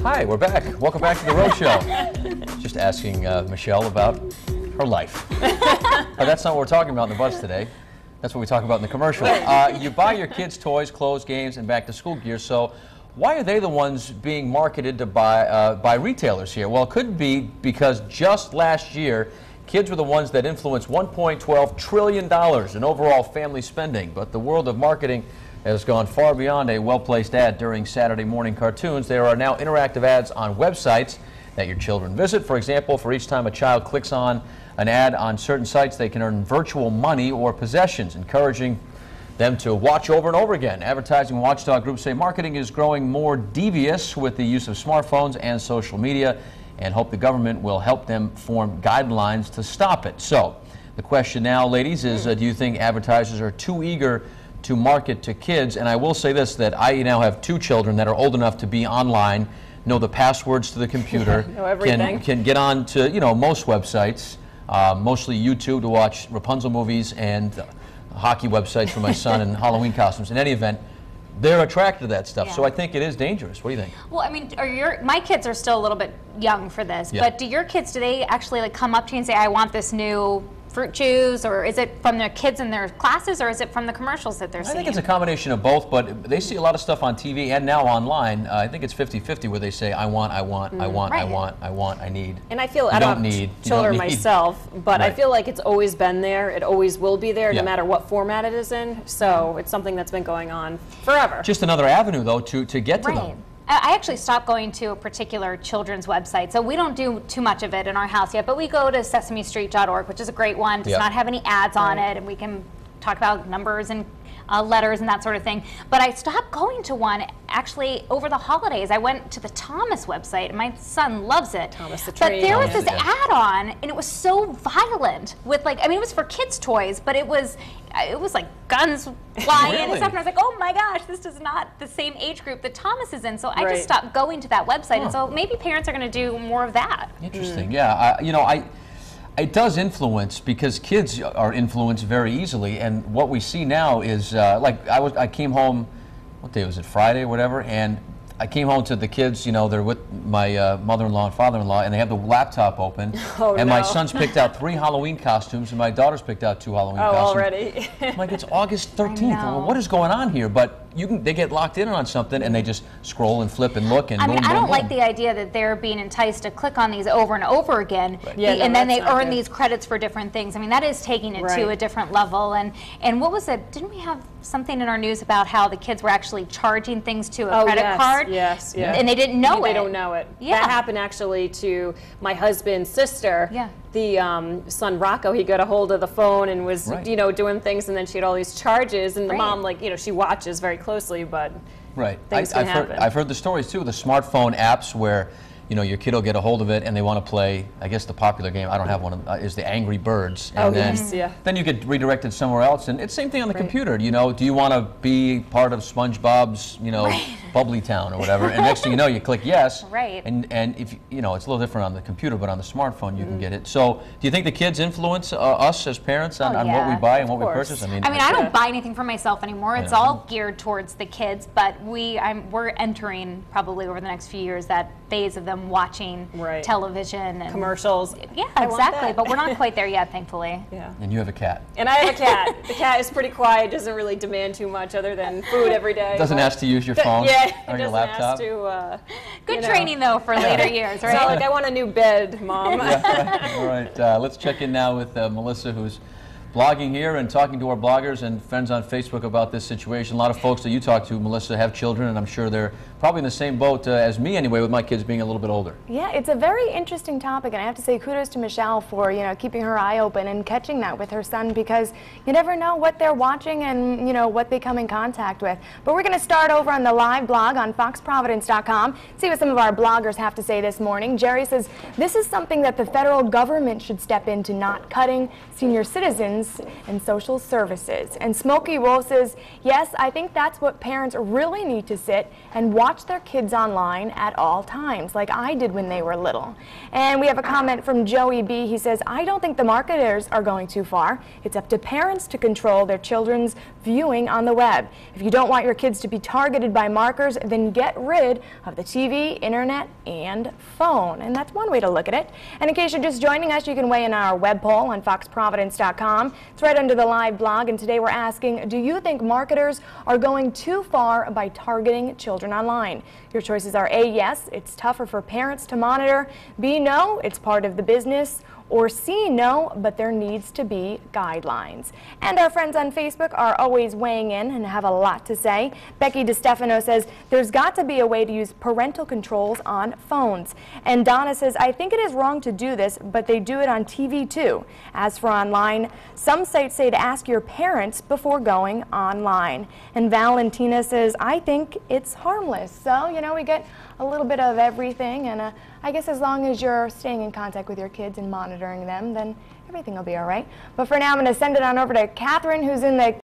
Hi, we're back. Welcome back to the Road Show. Just asking Michelle about her life. But that's not what we're talking about in the bus today. That's what we talk about in the commercial. You buy your kids toys, clothes, games, and back-to-school gear, so why are they the ones being marketed to by retailers here? Well, it could be because just last year, kids were the ones that influenced $1.12 trillion in overall family spending. But the world of marketing has gone far beyond a well-placed ad during Saturday morning cartoons. There are now interactive ads on websites that your children visit. For example, for each time a child clicks on an ad on certain sites, they can earn virtual money or possessions, encouraging them to watch over and over again. Advertising watchdog groups say marketing is growing more devious with the use of smartphones and social media, and hope the government will help them form guidelines to stop it. So the question now, ladies, is do you think advertisers are too eager to market to kids? And I will say this, that I now have 2 children that are old enough to be online, know the passwords to the computer, know everything. Can get on to most websites, mostly YouTube to watch Rapunzel movies and hockey websites for my son and Halloween costumes. In any event, they're attracted to that stuff. Yeah. So I think it is dangerous. What do you think? Well, I mean, my kids are still a little bit young for this, Yeah. but do your kids, do they actually like come up to you and say, I want this new fruit juice, or is it from their kids in their classes, or is it from the commercials that they're seeing? I think it's a combination of both, but they see a lot of stuff on TV and now online. I think it's 50-50 where they say, I want, I want, I want, Right. I want, I want, I need. And I feel, You I don't don't need. have children myself, but I Right. feel like it's always been there. It always will be there, Yeah. no matter what format it is in. So it's something that's been going on forever. Just another avenue, though, to get to Right. them. I actually stopped going to a particular children's website, so we don't do too much of it in our house yet, but we go to sesamestreet.org, which is a great one. Does Yeah. not have any ads on it, and we can talk about numbers and letters and that sort of thing. But I stopped going to one actually over the holidays. I went to the Thomas website, and my son loves it. Thomas the But Train. there was Thomas, this yeah. ad on, and it was so violent with like, I mean, it was for kids' toys, but it was like guns flying Really? and stuff. And I was like, oh my gosh, this is not the same age group that Thomas is in. So I Right. just stopped going to that website. Huh. And so maybe parents are going to do more of that. Interesting. Yeah, it does influence because kids are influenced very easily, and what we see now is like I came home, what day was it, Friday or whatever, and I came home to the kids, they're with my mother-in-law and father-in-law, and they have the laptop open, Oh, and my no. son's picked out 3 Halloween costumes, and my daughter's picked out 2 Halloween costumes. Already. I'm like, it's August 13th. I know. Well, what is going on here? But they get locked in on something, and they just scroll and flip and look, and I mean, boom, I boom, don't like boom. the idea that they're being enticed to click on these over and over again, Yeah, no, and then they that's not earn good. these credits for different things. I mean, that is taking it to Right. a different level. And what was it? Didn't we have something in our news about how the kids were actually charging things to a credit yes, card? Yes, yes. And they didn't know They it. don't know it. Yeah. That happened actually to my husband's sister. Yeah. The son Rocco, he got a hold of the phone and was, Right. doing things, and then she had all these charges, and the Right. mom, she watches very closely, but Right. things can happen. I've heard the stories too, the smartphone apps where your kid will get a hold of it and they want to play, I guess the popular game, I don't have one, is the Angry Birds. And Oh, then, yes, yeah. Then you get redirected somewhere else, and it's the same thing on the computer. Do you want to be part of SpongeBob's, Bubbly Town or whatever? And next thing you know, you click yes. Right. And if it's a little different on the computer, but on the smartphone you can get it. So do you think the kids influence us as parents on what we yeah, buy and what we course. purchase? I mean, I don't buy anything for myself anymore. It's Yeah. all geared towards the kids, but we're entering probably over the next few years that phase of them watching Right. television and commercials. Yeah, I want exactly. that. But we're not quite there yet, thankfully. Yeah. And you have a cat. And I have a cat. The cat is pretty quiet, doesn't really demand too much other than food every day. Doesn't but- ask to use your phone Yeah, or it your doesn't laptop. ask to, Good training though for later years, It's not right? like I want a new bed, Mom. All right, let's check in now with Melissa, who's blogging here and talking to our bloggers and friends on Facebook about this situation. A lot of folks that you talk to, Melissa, have children, and I'm sure they're probably in the same boat as me anyway, with my kids being a little bit older. Yeah, it's a very interesting topic, and I have to say kudos to Michelle for keeping her eye open and catching that with her son, because you never know what they're watching and what they come in contact with. But we're going to start over on the live blog on foxprovidence.com, see what some of our bloggers have to say this morning. Jerry says this is something that the federal government should step into, not cutting senior citizens friends and social services. And Smokey Wolf says, yes, I think that's what parents really need to sit and watch their kids online at all times, like I did when they were little. And we have a comment from Joey B. He says, I don't think the marketers are going too far. It's up to parents to control their children's viewing on the web. If you don't want your kids to be targeted by markers, then get rid of the TV, internet, and phone. And that's one way to look at it. And in case you're just joining us, you can weigh in on our web poll on foxprovidence.com. It's right under the live blog, and today we're asking, do you think marketers are going too far by targeting children online? Your choices are A, yes, it's tougher for parents to monitor, B, no, it's part of the business, or C, no, but there needs to be guidelines. And our friends on Facebook are always weighing in and have a lot to say. Becky DeStefano says, there's got to be a way to use parental controls on phones. And Donna says, I think it is wrong to do this, but they do it on TV too. As for online, some sites say to ask your parents before going online. And Valentina says, I think it's harmless. So, you know, we get a little bit of everything, and I guess as long as you're staying in contact with your kids and monitoring them, then everything will be all right. But for now, I'm going to send it on over to Catherine, who's in the